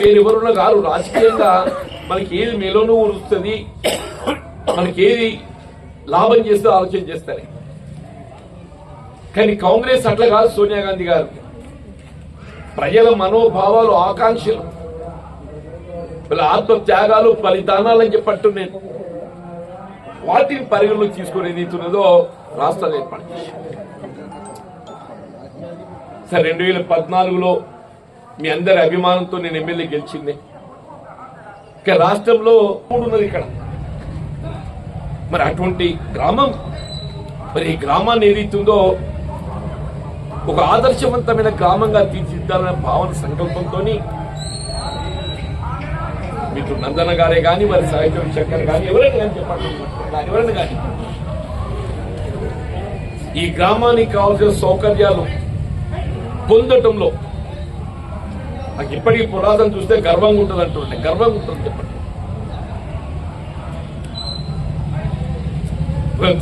వేరెవరున్న గారు రాజకీయంగా మనకి ఏది మేలోనూ ఊరుస్తుంది, మనకి ఏది లాభం చేస్తే ఆలోచన చేస్తారు. కానీ కాంగ్రెస్ అట్లా కాదు. సోనియా గాంధీ గారు ప్రజల మనోభావాలు, ఆకాంక్షలు, వీళ్ళ ఆత్మ త్యాగాలు, బలిదానాలని చెప్పట్టు నేను వాటిని పరిగణలోకి తీసుకుని ఏదైతున్నదో రాష్ట్రాలు ఏర్పాటు చేశారు. సరే 2014లో మీ అందరి అభిమానంతో నేను ఎమ్మెల్యే గెలిచింది. ఇక రాష్ట్రంలో ఉన్నది ఇక్కడ. మరి అటువంటి గ్రామం, మరి ఈ గ్రామాన్ని ఏదైతుందో ఒక ఆదర్శవంతమైన గ్రామంగా తీర్చిదిద్దాలనే భావన సంకల్పంతో మీకు నందన గారే కానీ, మరి సాహిత్య శంకర్ కానీ, ఎవరైనా కానీ చెప్పండి, ఎవరైనా కానీ ఈ గ్రామానికి కావాల్సిన సౌకర్యాలు పొందటంలో నాకు ఇప్పటికీ పురాతన చూస్తే గర్వంగా ఉంటుంది అంటుంటే గర్వంగా ఉంటుంది. చెప్పండి,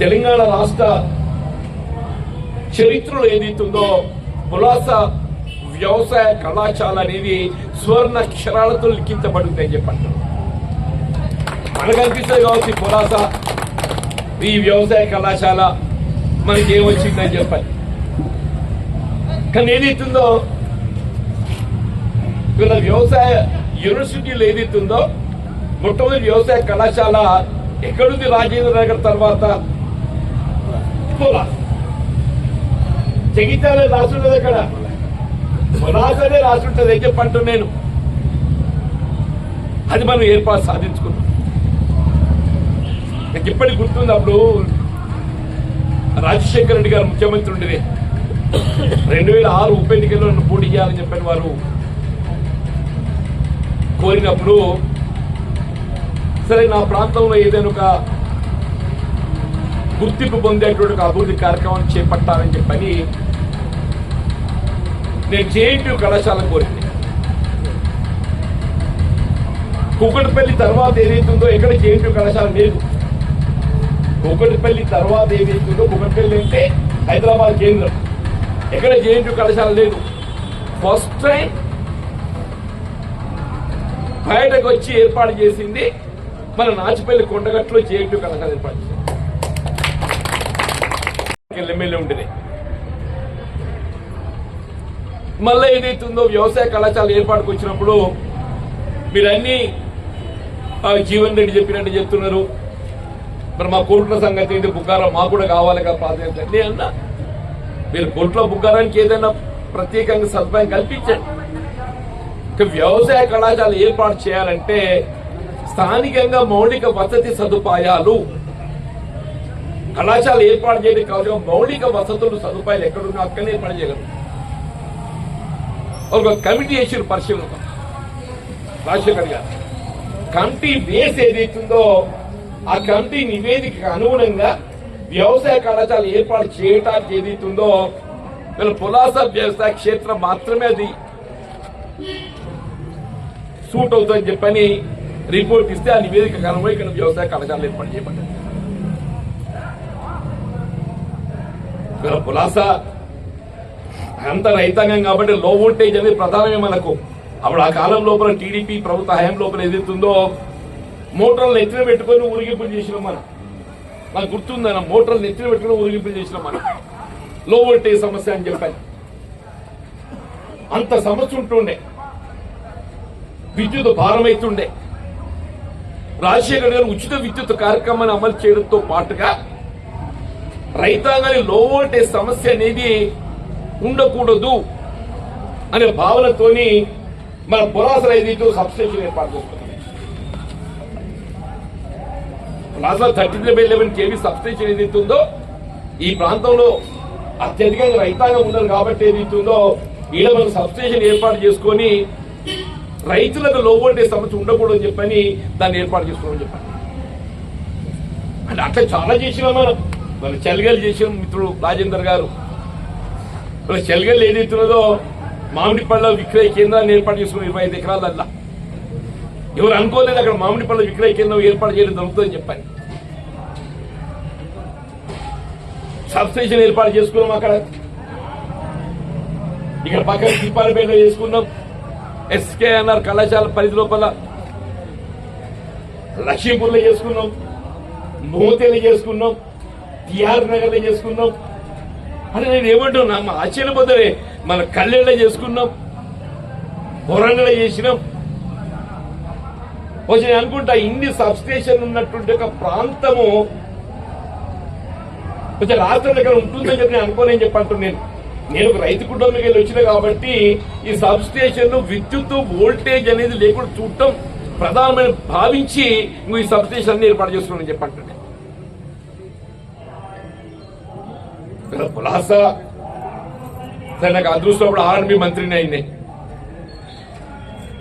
తెలంగాణ రాష్ట్ర చరిత్రలో ఏదైతుందో పులాస వ్యవసాయ కళాశాల అనేది స్వర్ణ అక్షరాలతో లిఖించబడుతుందని చెప్పండి. మనకు అనిపిస్తుంది కావచ్చు పులాస ఈ వ్యవసాయ కళాశాల మనకి ఏమొచ్చిందని చెప్పండి. కానీ ఏదైతుందో వీళ్ళ వ్యవసాయ యూనివర్సిటీలో ఏదైతుందో మొట్టమొదటి వ్యవసాయ కళాశాల ఎక్కడుంది? రాజేంద్ర నగర్ తర్వాత జగిత్యాల రాసుంటది, అక్కడ పులాసనే రాసుంటది అని చెప్పంటూ నేను అది మనం ఏర్పాటు సాధించుకున్నాం. నాకు ఇప్పటికి గుర్తుంది, అప్పుడు రాజశేఖర రెడ్డి గారు ముఖ్యమంత్రి ఉండేది. 2006 ఉప ఎన్నికల్లో నన్ను పోటీ చేయాలని చెప్పని వారు కోరినప్పుడు, సరే నా ప్రాంతంలో ఏదైనా ఒక గుర్తింపు పొందేటువంటి ఒక అభివృద్ధి కార్యక్రమాన్ని చేపట్టాలని చెప్పని నేను జేఎన్టీయూ కళాశాల కోరింది. కూకట్పల్లి తర్వాత ఏదైతుందో ఎక్కడ జేఎన్టీయూ కళాశాల లేదు. కూకట్పల్లి తర్వాత ఏదైతుందో, కూకట్పల్లి అంటే హైదరాబాద్ కేంద్రం, ఎక్కడ జేఎన్టీయూ కళాశాల లేదు. ఫస్ట్ టైం బయటకు వచ్చి ఏర్పాటు చేసింది మన నాచిపల్లి కొండగట్లో జేఎన్టీయూ కళాశాల ఏర్పాటు చేసింది. ఎమ్మెల్యే ఉంటుంది. మళ్ళీ ఏదైతుందో వ్యవసాయ కళాశాల ఏర్పాటుకు వచ్చినప్పుడు మీరన్నీ జీవన్ రెడ్డి చెప్పినట్టు చెప్తున్నారు. మరి మా కోర్టుల సంగతి ఏంటి? బుక్కారం మాకు కూడా కావాలి కదా ప్రాధాన్యత అన్నా. మీరు కోర్టులో బుక్కారానికి ఏదైనా ప్రత్యేకంగా సదుపాయం కల్పించండి. వ్యవసాయ కళాశాల ఏర్పాటు చేయాలంటే స్థానికంగా మౌలిక వసతి సదుపాయాలు, కళాశాల ఏర్పాటు చేయడానికి కావాల్సిన మౌలిక వసతులు సదుపాయాలు ఎక్కడున్నా అక్కడనే ఏర్పాటు చేయగలరు. ఒక కమిటీ వేసారు పరిశీలన, రాజశేఖర్ గారు కమిటీ బేస్ ఏదైతుందో ఆ కమిటీ నివేదికకు అనుగుణంగా వ్యవసాయ కళాశాల ఏర్పాటు చేయడానికి ఏదైతుందో వీళ్ళ పులాస వ్యవసాయ క్షేత్రం మాత్రమే అది సూట్ అవుతుందని చెప్పని రిపోర్ట్ ఇస్తే ఆ నివేదిక అనుగుణంగా ఇక్కడ వ్యవసాయ కళాశాల ఏర్పాటు చేయబడ్డారు. వీళ్ళ పులాస అంత రైతాంగం కాబట్టి లో వోల్టేజ్ అనేది ప్రధానమే మనకు. అప్పుడు ఆ కాలం లోపల టీడీపీ ప్రభుత్వ హయాం లోపల ఏదైతుందో మోటార్లు ఎత్తిన పెట్టుకొని ఊరిగింపులు చేసినాం మనం. నాకు గుర్తుందన్న, మోటార్లు ఎత్తిన పెట్టుకుని ఊరిగింపులు చేసినాం మనం. లో వోల్టేజ్ సమస్య అని చెప్పాను. అంత సమస్య ఉంటుండే, విద్యుత్ భారమైతుండే. రాజశేఖర్ గారు ఉచిత విద్యుత్ కార్యక్రమాన్ని అమలు చేయడంతో పాటుగా రైతాంగాన్ని లో వోల్టేజ్ సమస్య అనేది ఉండకూడదు అనే భావనతోని మన పులాస ఏదైతే సబ్స్టేషన్ ఏర్పాటు చేస్తున్నాం. పులాస 33/11 kV సబ్స్టేషన్ ఏదైతే ఉందో ఈ ప్రాంతంలో అత్యధికంగా రైతాంగం ఉన్నారు కాబట్టి ఏదైతుందో ఇలా మనం సబ్స్టేషన్ ఏర్పాటు చేసుకొని రైతులకు లో వోల్టేజ్ సమస్య ఉండకూడదు అని చెప్పని దాన్ని ఏర్పాటు చేసుకోమని చెప్పాను. అంటే అట్లా చాలా చేసినాం మనం. మన చెల్గలు చేసిన మిత్రుడు రాజేందర్ గారు మన చెల్గలు ఏదైతున్నదో మామిడి పళ్ళ విక్రయ కేంద్రాన్ని ఏర్పాటు చేసుకుని 25 ఎకరాలల్లా. ఎవరు అనుకోలేదు అక్కడ మామిడి పళ్ళ విక్రయ కేంద్రం ఏర్పాటు చేయడం జరుగుతుందని చెప్పాను. సబ్స్టేషన్ ఏర్పాటు చేసుకున్నాం అక్కడ. ఇక్కడ పక్కన తిప్పాలపేటలో చేసుకున్నాం. ఎస్కేఎన్ఆర్ కళాశాల పరిధి లోపల లక్ష్మీపూర్లో చేసుకున్నాం, మోతేలో చేసుకున్నాం, టిఆర్ నగర్లో చేసుకున్నాం. అని నేను ఏమంటున్నా, మా ఆశ్చర్యపోతారే, మన కళ్ళెళ్ళ చేసుకున్నాం, వరంగల్ చేసినాం. నేను అనుకుంటా ఇన్ని సబ్స్టేషన్ ఉన్నటువంటి ఒక ప్రాంతము కొంచెం రాష్ట్రం దగ్గర ఉంటుందని చెప్పి నేను అనుకోలేని చెప్పంటున్నాను. నేను ఒక రైతు కుటుంబంకి వెళ్ళి వచ్చిన కాబట్టి ఈ సబ్స్టేషన్ విద్యుత్ వోల్టేజ్ అనేది లేకుండా చూడటం ప్రధానమైన భావించి నువ్వు ఈ సబ్స్టేషన్ అన్ని ఏర్పాటు చేసుకున్నాను చెప్పంటున్నాను. పులాస సరే, నాకు అదృష్టం అప్పుడు ఆర్ఎండ్బి మంత్రిని అయినాయి.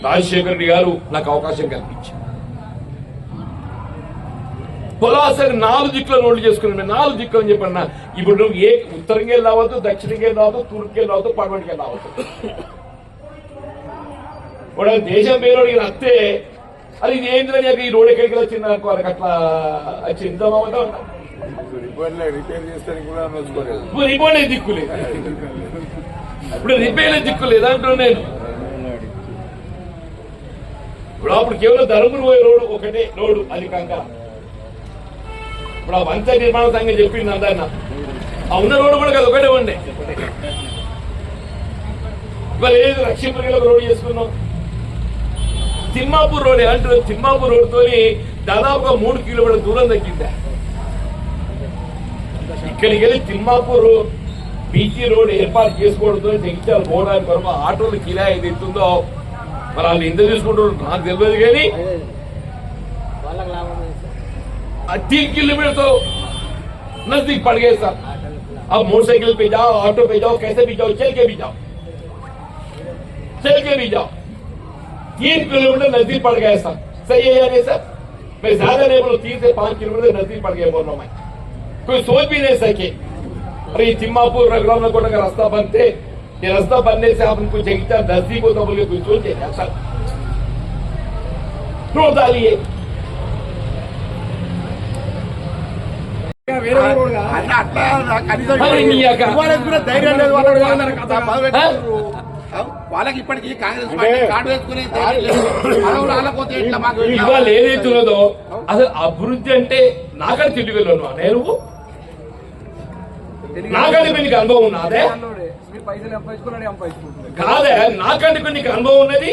రాజశేఖర రెడ్డి గారు నాకు అవకాశం కల్పించారు. పొలాసరి 4 దిక్కుల రోడ్లు చేసుకున్నాను. 4 దిక్కులు అని చెప్పన్నా. ఇప్పుడు నువ్వు ఏ ఉత్తరంగా రావద్దు, దక్షిణంగా రావద్దు, తూర్పుకి రావద్దు, పడమటికి రావద్దు. వాడు దేశం పేరు వస్తే అది ఇది ఏంటని ఈ రోడ్ ఎక్కడికి వచ్చింది అనుకో, వాళ్ళకి అట్లా వచ్చిందామా రిపోర్ట్ దిక్కులేదు. ఇప్పుడు రిపేర్ దిక్కులేదు అంటున్నా నేను. ఇప్పుడు అప్పుడు కేవలం ధర్మపురి పోయే రోడ్డు ఒకటే రోడ్డు, అది కంక. ఇప్పుడు ఆ వంచ నిర్మాణ సంఘం చెప్పింది అందరిన, ఆ ఉన్న రోడ్డు కూడా కదా ఒకటే ఉండే. ఇవాళ ఏది లక్ష్మీపురిలో రోడ్డు చేసుకున్నాం. తిమ్మాపూర్ రోడ్ అంటారు. తిమ్మాపూర్ రోడ్డుతో దాదాపుగా 3 కిలోమీటర్ల దూరం తగ్గిందా. ఇక్కడికి వెళ్ళి తిమ్మాపూర్ బీసీ రోడ్ ఏర్పాటు చేసుకోవడంతో జగిత్యాల పోవడానికి కొరకు ఆటోలు కిరాయి ఏది ఎత్తుందో మరి వాళ్ళు ఎంత తీసుకుంటారు నాకు తెలియదు. కానీ 3 किलोमीटर तो नजदीक पड़ गए सर. अब मोटरसाइकिल पे जाओ, ऑटो पे जाओ, कैसे भी जाओ, चल के भी जाओ, 3 किलोमीटर नजदीक पड़ गए सर. सही है या नहीं सर? मैं ज्यादा नहीं बोलूं, 3 से 5 किलोमीटर नजदीक पड़ गए बोल रहा हूं मैं. कोई सोच भी नहीं सके अरे तिम्मापुर रघुरामनकोट का रास्ता बनते, ये रास्ता बनने से आप उनको जगिता नजदीक होता बोल के कोई सोचे सर? रोड डालिए. వాళ్ళకి ఇప్పటికీ కాంగ్రెస్ పార్టీ కార్డు వేసుకునే ఇవాళ ఏదైతున్నదో అసలు అభివృద్ధి అంటే నాకంటే తెలియగలను నేను, నాకంటే నీకు అనుభవం ఉన్నదే కాదే, నాకంటే నీకు అనుభవం ఉన్నది,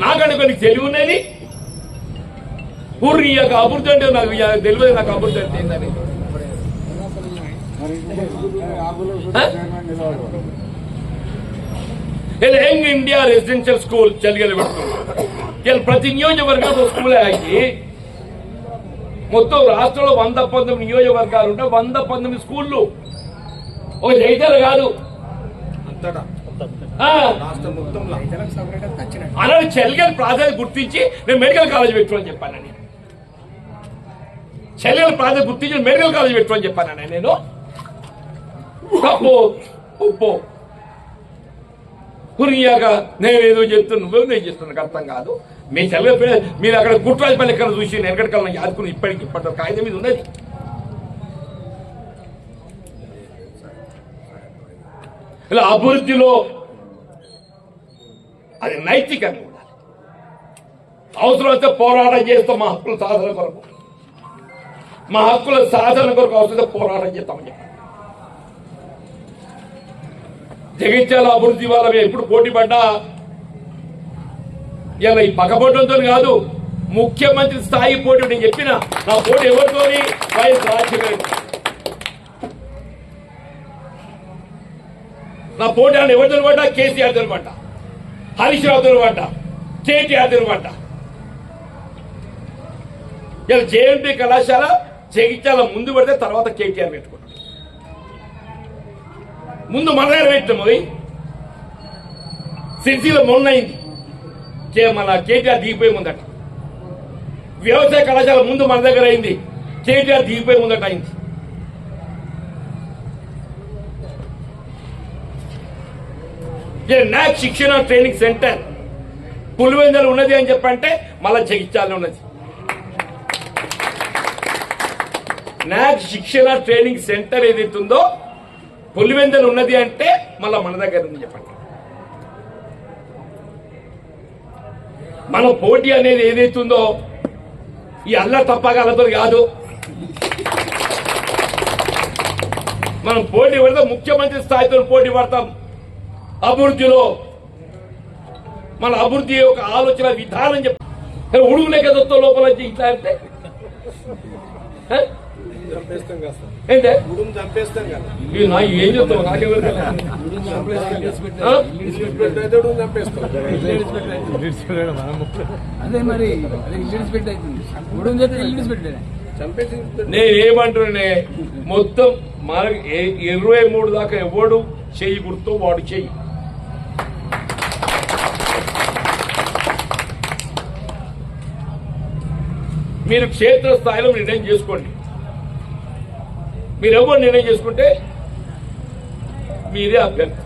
నాకంటే నీకు తెలివి ఉన్నది. ఊరి యొక్క అభివృద్ధి అంటే నాకు తెలియదు. నాకు అభివృద్ధి అంటే ఏంటని యంగ్ ఇండియా రెసిడెన్షియల్ స్కూల్ చలిగలు పెడుతుంది. ప్రతి నియోజకవర్గంలో స్కూల్ ఆగి మొత్తం రాష్ట్రంలో 119 నియోజకవర్గాలు ఉంటే 119 స్కూళ్ళు. ఒక జైతాలు కాదు అలాంటి చలిగల ప్రాధాన్యత గుర్తించి నేను మెడికల్ కాలేజ్ పెట్టుకోని చెప్పాను. నేను చలిగల ప్రాధాన్యత గుర్తించి మెడికల్ కాలేజ్ పెట్టుకోని చెప్పాను. నేను ఉప్పు పురియాక నేనేదో చెప్తున్నా, నువ్వే నేను చేస్తున్నా, నాకు అర్థం కాదు. మీ చలిగల మీరు అక్కడ గుట్రాజపల్లి ఎక్కడ చూసి నేను ఎక్కడికల్లా యాదుకుని ఇప్పటి కాగితం మీద ఉన్నది. ఇలా అభివృద్ధిలో అది నైతికంగా ఉండాలి. అవసరమైతే పోరాటం చేస్తాం మా హక్కుల సాధన కొరకు, మా హక్కుల సాధన కొరకు అవసరమైతే పోరాటం చేస్తామని చెప్పాలి. జగిత్యాల అభివృద్ధి వల్ల మేము ఎప్పుడు పోటీ పడ్డా ఇలా ఈ పక్కపోవడంతో కాదు, ముఖ్యమంత్రి స్థాయి పోటీ నేను చెప్పిన నా పోటీ ఎవరితోని వైఎస్ రాజశేఖర నా పోటీ అని ఎవరితో పడ్డా, కేసీఆర్ తో పడ్డా, హరీష్ రావుతో పడ్డా, కేటీఆర్ తో పడ్డా. ఇలా జేఎన్టీ కళాశాల జగిత్యాల ముందు పడితే తర్వాత కేటీఆర్ పెట్టుకున్నాడు. ముందు మన దగ్గర పెట్టినాము. సిరిసిలో మొన్న అయింది, మన కేటీఆర్ దిగిపోయి ముందట. వ్యవసాయ కళాశాల ముందు మన దగ్గర అయింది, కేటీఆర్ దిగిపోయి ముందట అయింది. నాక్ శిక్షణ ట్రైనింగ్ సెంటర్ పులివెందులు ఉన్నది అని చెప్పంటే మళ్ళా జగిత్యాల ఉన్నది. నాక్ శిక్షణ ట్రైనింగ్ సెంటర్ ఏదైతుందో పులివెందులు ఉన్నది అంటే మళ్ళా మన దగ్గర ఉంది చెప్పండి. మన పోటీ అనేది ఏదైతుందో ఈ అల్ల తప్పగలతో కాదు. మనం పోటీ పడతాం, ముఖ్యమంత్రి స్థాయితో పోటీ పడతాం. అభివృద్ధిలో మన అభివృద్ధి యొక్క ఆలోచన విధానం చెప్ప ఉడుగులే కదతో లోపల ఇట్లా అంటే ఏంటే ఏం చెప్తావు నాకెవరు నేనేమంటున్నానే మొత్తం మనకి 23 దాకా ఎవడు చెయ్యి గుర్తు వాడు చెయ్యి. మీరు క్షేత్ర స్థాయిలో నిర్ణయం చేసుకోండి. మీరు ఎవరు నిర్ణయం చేసుకుంటే మీరే అభ్యర్థి.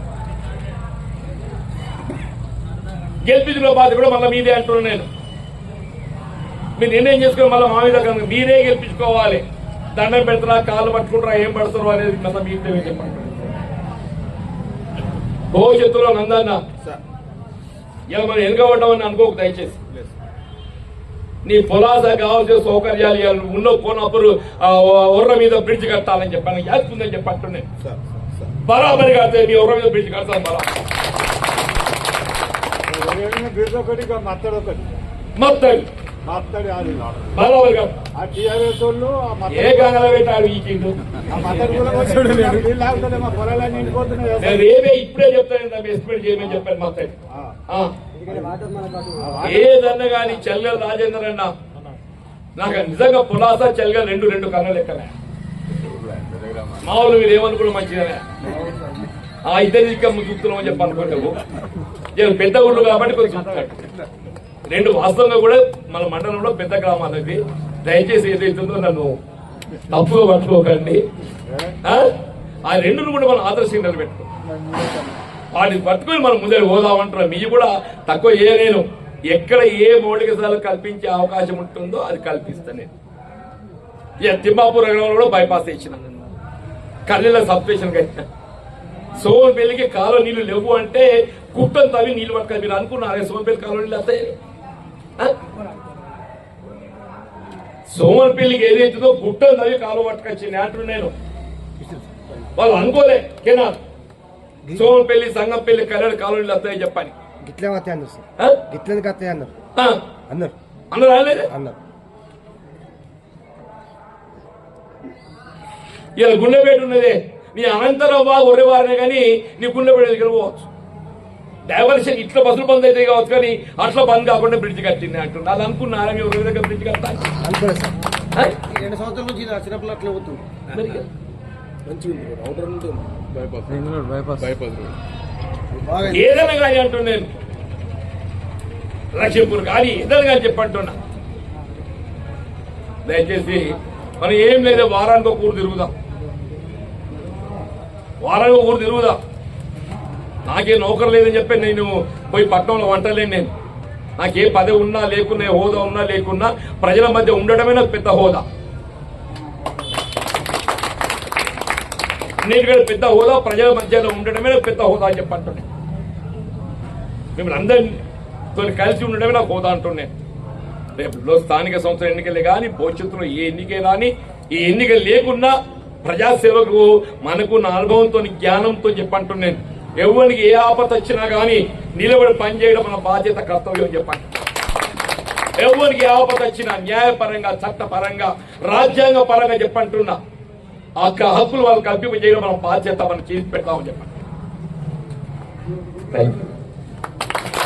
గెలిపించిన బాధ్యత కూడా మళ్ళీ మీదే అంటున్నాను నేను. మీరు నిర్ణయం చేసుకుని మళ్ళీ మా మీద కనుక మీరే గెలిపించుకోవాలి. దండం పెడతారా, కాళ్ళు పట్టుకుంటారా, ఏం పడతారు అనేది మళ్ళీ మీదే చెప్పండి. భవిష్యత్తులో నందన్న ఇలా మనం వెనుకబడ్డామని అనుకోకు దయచేసి. నీ పొలాస కావాల్సిన సౌకర్యాలు ఉన్న పోనప్పుడు ఒర్ర మీద బ్రిడ్జ్ కట్టాలని చెప్పాను, చేస్తుందని చెప్పంటున్నాను. బరాబరి కడితే మీ ఒర్ర మీద బ్రిడ్జ్ కడతాను. బరాబరి ఏ గంగల పెట్టాడు ఈ చిండు రేపే ఇప్పుడే చెప్తాను. ఎస్టిమేట్ చేయమని చెప్పాను మత్తడి. ఏదన్నా కానీ చెల్లెలు రాజేందర్ అన్న నాకు నిజంగా పులాస చెల్లె రెండు కళ్ళ లెక్కనే. మామూలు మీరు ఏమనుకున్నా మంచిగానే ఆ ఇద్దరి చూస్తున్నాం అని చెప్పి అనుకుంటావు. పెద్ద ఊళ్ళు కాబట్టి కొంచెం చూస్తున్నాడు. రెండు వాస్తవంగా కూడా మన మండలంలో పెద్ద గ్రామాలు అవి. దయచేసి ఏదైతుందో నన్ను తప్పుగా పట్టుకోకండి. ఆ రెండును కూడా మనం ఆదర్శంగా పెట్టుకో. వాటిని పట్టుకొని మనం ముందర పోదామంటున్నాం. మీ కూడా తక్కువ చేయలేను. ఎక్కడ ఏ మౌలిక సదుపాయాలు కల్పించే అవకాశం ఉంటుందో అది కల్పిస్తాను నేను. తిమ్మాపూర్ నగరంలో కూడా బైపాస్ ఇచ్చిన, కల్లెల సబ్స్టేషన్ కట్టిన, సోమపల్లికి కాలువ నీళ్లు లేవు అంటే కుట్టం తవ్వి నీళ్లు పట్టుకొని మీరు అనుకున్నారే సోమపల్లి కాలువ నీళ్ళు వస్తాయి. సోమపల్లికి ఏదైతుందో గుట్టం తవ్వి కాలువ పట్టుకొచ్చింది అంటున్నాను నేను. వాళ్ళు అనుకోలే కెనాల్ సోమపల్లి సంగంపల్లి కల్లెల కాలువ నీళ్ళు వస్తాయని చెప్పని అన్నారు రాలేదు. ఇలా గుండెపేట ఉన్నదే నీ అనంతరావు బాగా ఒరేవారనే కానీ నీ గుండెపేట దగ్గర పోవచ్చు. డైవర్షన్ ఇట్లా బస్సులు బంద్ అయితే కావచ్చు కానీ అట్లా బంద్ కాకుండా బ్రిడ్జ్ కట్టింది అంటున్నా. అది అనుకున్నారా మీ ఒరే దగ్గర బ్రిడ్జ్ కట్టాలి? 2 సంవత్సరాల నుంచి చిన్నపిల్ల అట్లా పోతుంది. ఏదైనా కానీ అంటున్నా నేను, లక్ష్మీపూర్ కానీ ఏదైనా కానీ చెప్పంటున్నా. దయచేసి మనం ఏం లేదు, వారానికి ఒక ఊరు తిరుగుదాం. నాకే నౌకరు లేదని చెప్పి నేను పోయి పట్టణంలో వంటలేను. నేను నాకే పదవి ఉన్నా లేకున్నా, హోదా ఉన్నా లేకున్నా ప్రజల మధ్య ఉండడమే నాకు పెద్ద హోదా. అన్నిటికంటే పెద్ద హోదా ప్రజల మధ్యలో ఉండడమే నాకు పెద్ద హోదా అని చెప్పంటున్నాను. మిమ్మల్ని అందరితో కలిసి ఉండడమే నాకు హోదా అంటున్నాను. రేపు స్థానిక సంస్థల ఎన్నికలే కానీ భవిష్యత్తులో ఏ ఎన్నికే కానీ ఈ ఎన్నిక లేకున్నా ప్రజాసేవకు మనకున్న అనుభవంతో జ్ఞానంతో చెప్పంటున్నాను. ఎవరికి ఏ ఆపద వచ్చినా కానీ నిలబడి పనిచేయడం మన బాధ్యత, కర్తవ్యం చెప్పండి. ఎవరికి ఏ ఆపద వచ్చినా న్యాయపరంగా, చట్టపరంగా, రాజ్యాంగ పరంగా చెప్పంటున్నా ఆ హక్కులు వాళ్ళు కల్పింపజేయడం మన బాధ్యత. మనం చేసి పెడతామని చెప్పండి. Thank you.